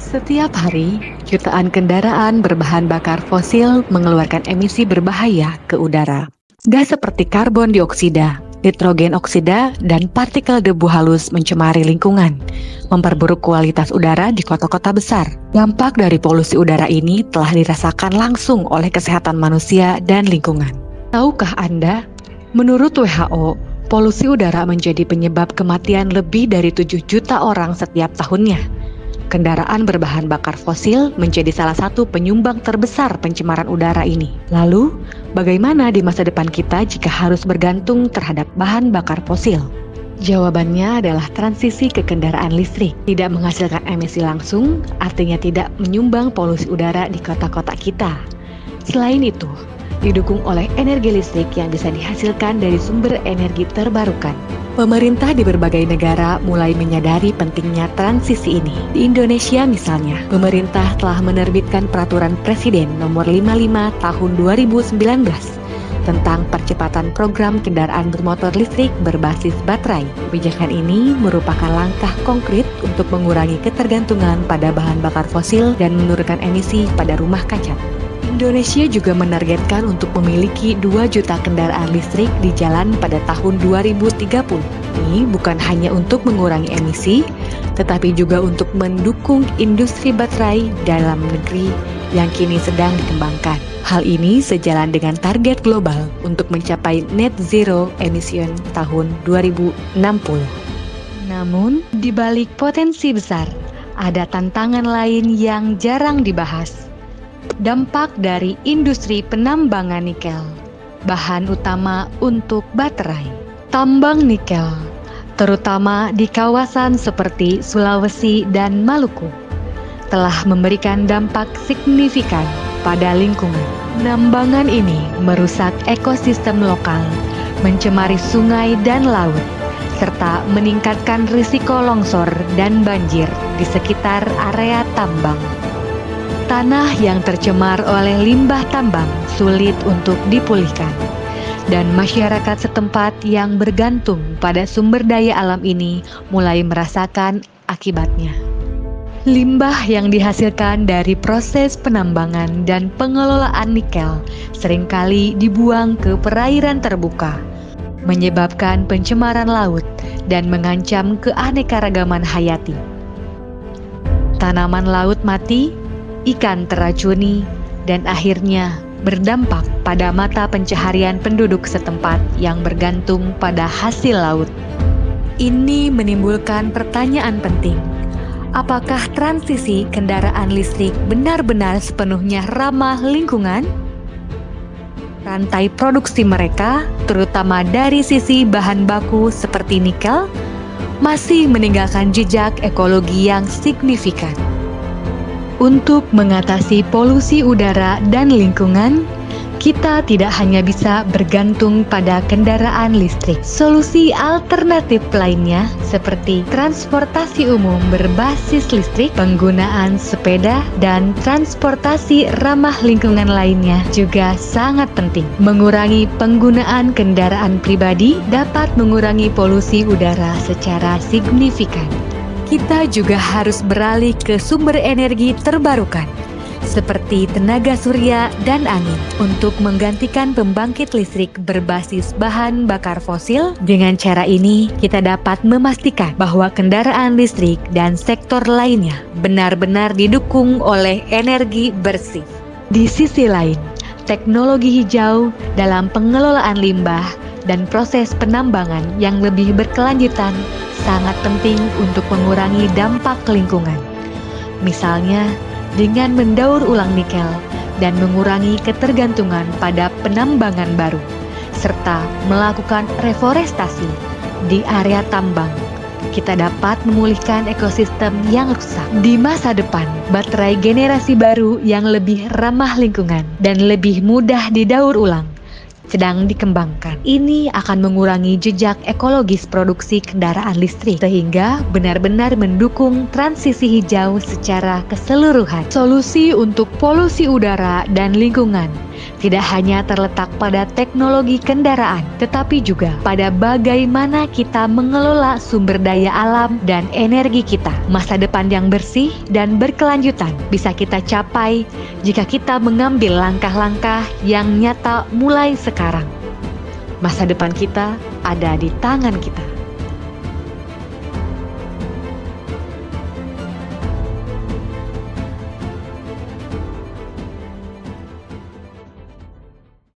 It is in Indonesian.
Setiap hari, jutaan kendaraan berbahan bakar fosil mengeluarkan emisi berbahaya ke udara. Gas seperti karbon dioksida, nitrogen oksida, dan partikel debu halus mencemari lingkungan, memperburuk kualitas udara di kota-kota besar. Dampak dari polusi udara ini telah dirasakan langsung oleh kesehatan manusia dan lingkungan. Tahukah Anda, menurut WHO, polusi udara menjadi penyebab kematian lebih dari 7 juta orang setiap tahunnya. Kendaraan berbahan bakar fosil menjadi salah satu penyumbang terbesar pencemaran udara ini. Lalu, bagaimana di masa depan kita jika harus bergantung terhadap bahan bakar fosil? Jawabannya adalah transisi ke kendaraan listrik. Tidak menghasilkan emisi langsung, artinya tidak menyumbang polusi udara di kota-kota kita. Selain itu, didukung oleh energi listrik yang bisa dihasilkan dari sumber energi terbarukan. Pemerintah di berbagai negara mulai menyadari pentingnya transisi ini. Di Indonesia misalnya, pemerintah telah menerbitkan Peraturan Presiden Nomor 55 Tahun 2019 tentang percepatan program kendaraan bermotor listrik berbasis baterai. Kebijakan ini merupakan langkah konkret untuk mengurangi ketergantungan pada bahan bakar fosil dan menurunkan emisi pada rumah kaca. Indonesia juga menargetkan untuk memiliki 2 juta kendaraan listrik di jalan pada tahun 2030. Ini bukan hanya untuk mengurangi emisi, tetapi juga untuk mendukung industri baterai dalam negeri yang kini sedang dikembangkan. Hal ini sejalan dengan target global untuk mencapai net zero emission tahun 2060. Namun, di balik potensi besar, ada tantangan lain yang jarang dibahas. Dampak dari industri penambangan nikel, bahan utama untuk baterai. Tambang nikel, terutama di kawasan seperti Sulawesi dan Maluku, telah memberikan dampak signifikan pada lingkungan. Penambangan ini merusak ekosistem lokal, mencemari sungai dan laut, serta meningkatkan risiko longsor dan banjir di sekitar area tambang. Tanah yang tercemar oleh limbah tambang sulit untuk dipulihkan, dan masyarakat setempat yang bergantung pada sumber daya alam ini mulai merasakan akibatnya. Limbah yang dihasilkan dari proses penambangan dan pengelolaan nikel seringkali dibuang ke perairan terbuka, menyebabkan pencemaran laut dan mengancam keanekaragaman hayati. Tanaman laut mati, ikan teracuni, dan akhirnya berdampak pada mata pencaharian penduduk setempat yang bergantung pada hasil laut. Ini menimbulkan pertanyaan penting. Apakah transisi kendaraan listrik benar-benar sepenuhnya ramah lingkungan? Rantai produksi mereka, terutama dari sisi bahan baku seperti nikel, masih meninggalkan jejak ekologi yang signifikan. Untuk mengatasi polusi udara dan lingkungan, kita tidak hanya bisa bergantung pada kendaraan listrik. Solusi alternatif lainnya seperti transportasi umum berbasis listrik, penggunaan sepeda, dan transportasi ramah lingkungan lainnya juga sangat penting. Mengurangi penggunaan kendaraan pribadi dapat mengurangi polusi udara secara signifikan. Kita juga harus beralih ke sumber energi terbarukan, seperti tenaga surya dan angin, untuk menggantikan pembangkit listrik berbasis bahan bakar fosil. Dengan cara ini, kita dapat memastikan bahwa kendaraan listrik dan sektor lainnya benar-benar didukung oleh energi bersih. Di sisi lain, teknologi hijau dalam pengelolaan limbah dan proses penambangan yang lebih berkelanjutan sangat penting untuk mengurangi dampak lingkungan. Misalnya, dengan mendaur ulang nikel dan mengurangi ketergantungan pada penambangan baru, serta melakukan reforestasi di area tambang, kita dapat memulihkan ekosistem yang rusak. Di masa depan, baterai generasi baru yang lebih ramah lingkungan dan lebih mudah didaur ulang sedang dikembangkan. Ini akan mengurangi jejak ekologis produksi kendaraan listrik, sehingga benar-benar mendukung transisi hijau secara keseluruhan. Solusi untuk polusi udara dan lingkungan tidak hanya terletak pada teknologi kendaraan, tetapi juga pada bagaimana kita mengelola sumber daya alam dan energi kita. Masa depan yang bersih dan berkelanjutan bisa kita capai jika kita mengambil langkah-langkah yang nyata mulai sekarang. Masa depan kita ada di tangan kita.